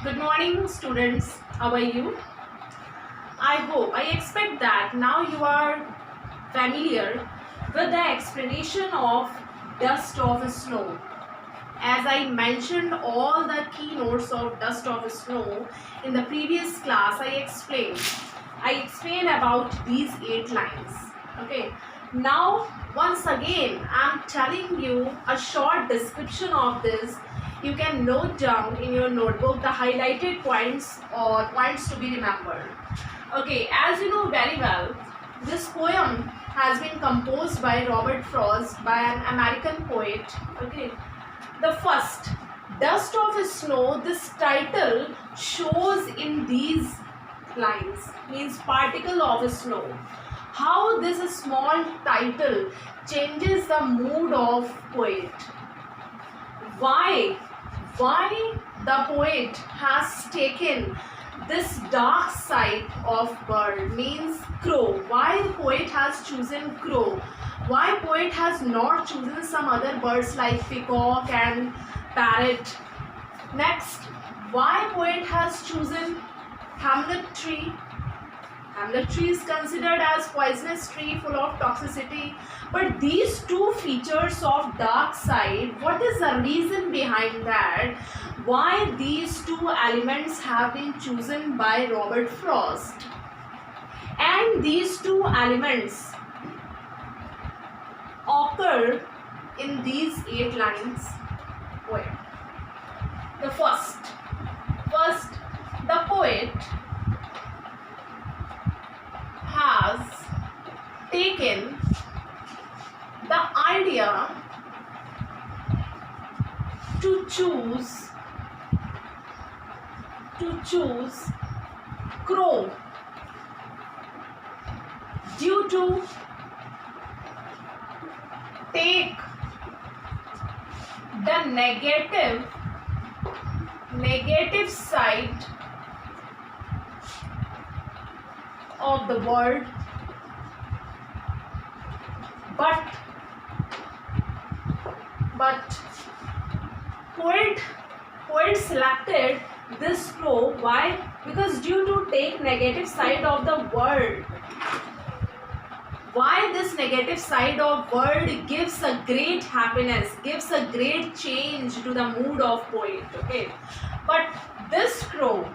Good morning, students. How are you? I expect that now you are familiar with the explanation of dust of snow. As I mentioned all the keynotes of dust of snow in the previous class, I explained about these 8 lines. Okay. Now, once again, I am telling you a short description of this. You can note down in your notebook the highlighted points or points to be remembered. Okay, as you know very well, this poem has been composed by Robert Frost, by an American poet. Okay, the first, Dust of Snow, this title shows in these lines, means particle of snow. How this small title changes the mood of poet. Why the poet has taken this dark side of bird, means crow. Why the poet has chosen crow? Why poet has not chosen some other birds like peacock and parrot? Next, why poet has chosen hamlet tree? Hamlet tree is considered as poisonous tree full of toxicity. But these two features of dark side, what is the reason behind that? Why these two elements have been chosen by Robert Frost? And these two elements occur in these 8 lines poem. The first, the poet has taken the idea to choose crow due to take the negative side of the word, but poet selected this crow. Why? Because due to take negative side of the word. Why this negative side of word gives a great happiness, gives a great change to the mood of poet. Okay, but this crow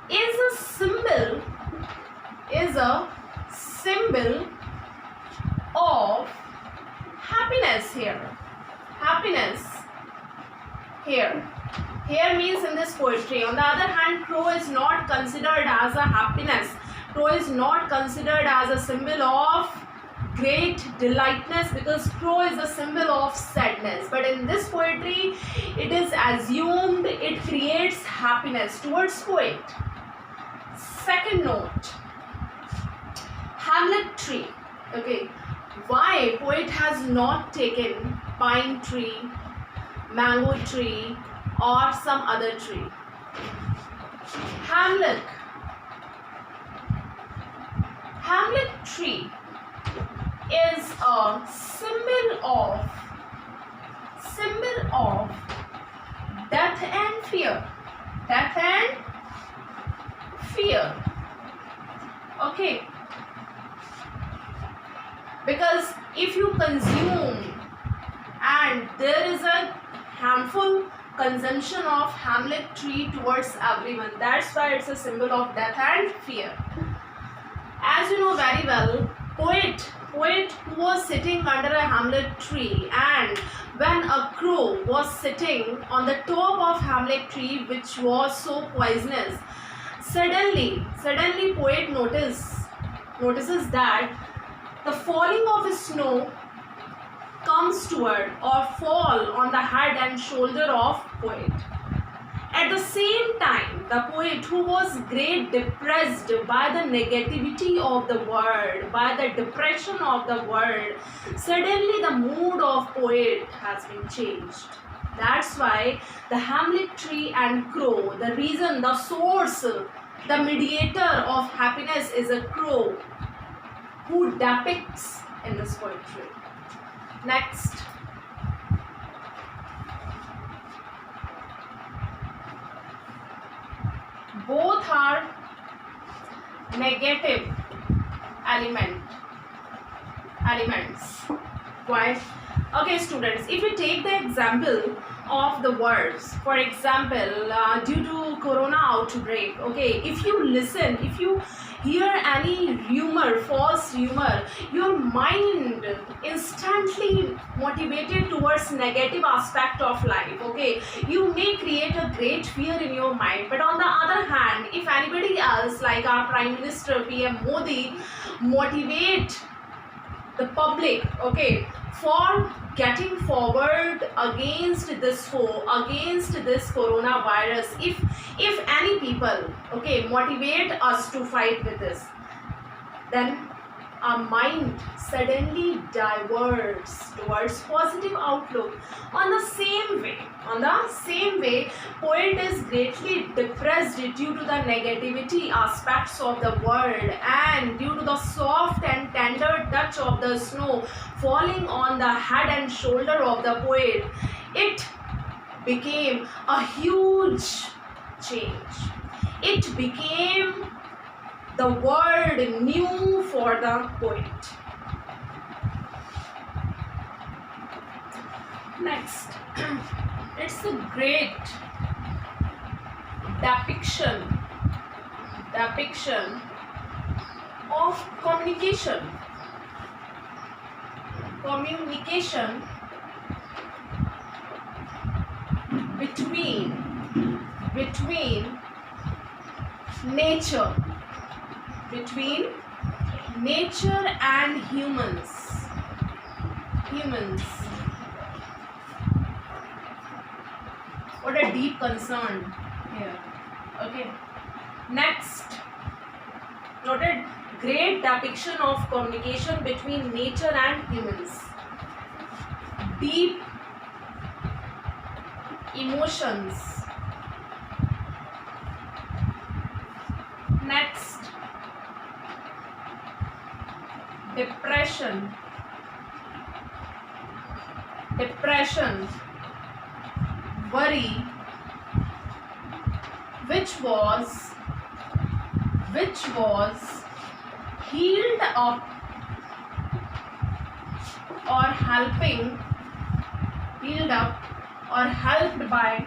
is a symbol of happiness here. Here means in this poetry. On the other hand, crow is not considered as a happiness. Crow is not considered as a symbol of great delightness, because crow is a symbol of sadness. But in this poetry, it is assumed it creates happiness towards poet. Second note, hamlet tree. Okay, why poet has not taken pine tree, mango tree, or some other tree? Hamlet tree is a symbol of death and fear. Okay, because if you consume, and there is a harmful consumption of hamlet tree towards everyone, that's why it's a symbol of death and fear. As you know very well, poet who was sitting under a hamlet tree, and when a crow was sitting on the top of hamlet tree, which was so poisonous, suddenly poet notices that the falling of snow comes toward or fall on the head and shoulder of poet. At the same time, the poet, who was great depressed by the negativity of the world, by the depression of the world, suddenly the mood of poet has been changed. That's why the hamlet tree and crow, the reason, the source, the mediator of happiness is a crow who depicts in this poetry. Next, both are negative elements. Why? Okay, students, if you take the example of the words, for example, due to corona outbreak, okay, if you listen, if you hear any rumor, false rumor, your mind instantly motivated towards negative aspect of life, okay, you may create a great fear in your mind. But on the other hand, if anybody else like our Prime Minister PM Modi motivate the public, okay, for getting forward against this foe, against this coronavirus, if any people, okay, motivate us to fight with this, then our mind suddenly diverts towards positive outlook. On the same way, poet is greatly depressed due to the negativity aspects of the world, and due to the soft and tender touch of the snow falling on the head and shoulder of the poet, it became a huge change. It became the world new for the poet. Next, it's a great depiction of communication between nature and humans. What a deep concern here. Okay. Next, noted great depiction of communication between nature and humans. Deep emotions. Next, depression, worry, which was healed up or helped by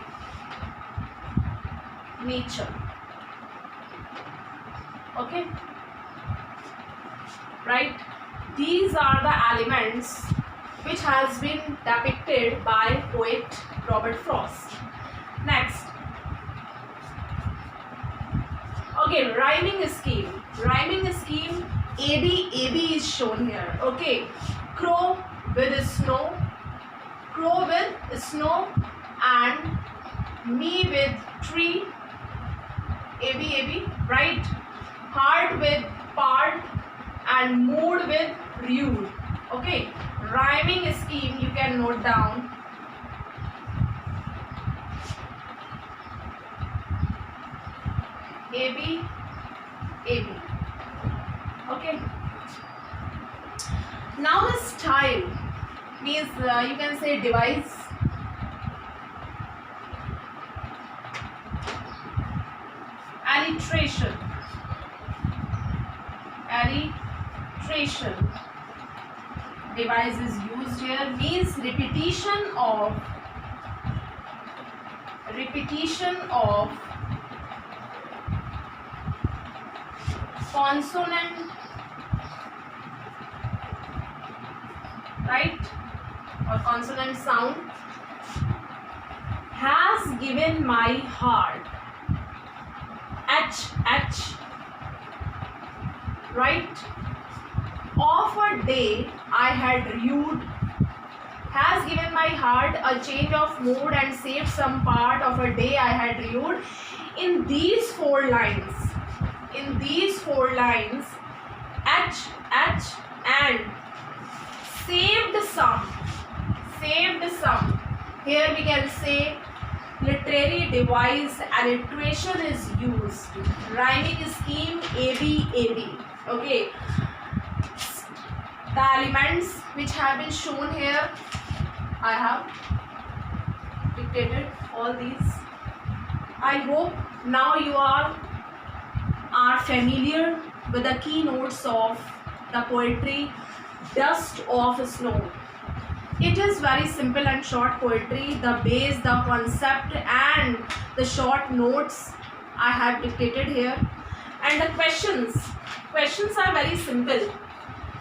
nature. Okay, right? These are the elements which has been depicted by poet Robert Frost. Next, okay, rhyming scheme. AB is shown here. Okay, crow with snow, and me with tree. AB, right? Heart with part and mood with rude. Okay, rhyming scheme you can note down. AB. Okay. Now the style means you can say device. Alliteration device is used here, means repetition of consonant, right, or consonant sound, has given my heart H, right, of a day I had rued, has given my heart a change of mood and saved some part of a day I had rued. In these four lines, H and saved some. Here we can say literary device alliteration is used. Rhyming scheme AB. Okay. The elements which have been shown here, I have dictated all these. I hope now you are are familiar with the keynotes of the poetry Dust of Snow. It is very simple and short poetry. The base, the concept and the short notes I have dictated here. And the questions are very simple.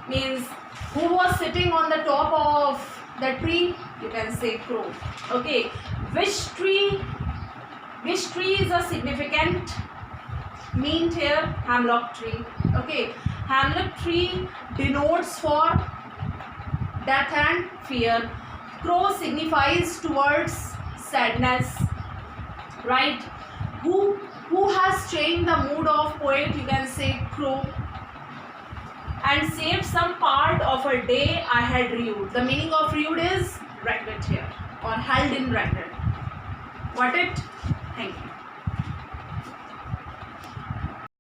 Means who was sitting on the top of the tree? You can say crow. Okay. Which tree is a significant mean here? Hemlock tree. Okay. Hemlock tree denotes for death and fear. Crow signifies towards sadness. Right? Who has changed the mood of poet? You can say crow. And saved some part of a day I had rued. The meaning of rued is regret here, or held in regret. Got it? Thank you.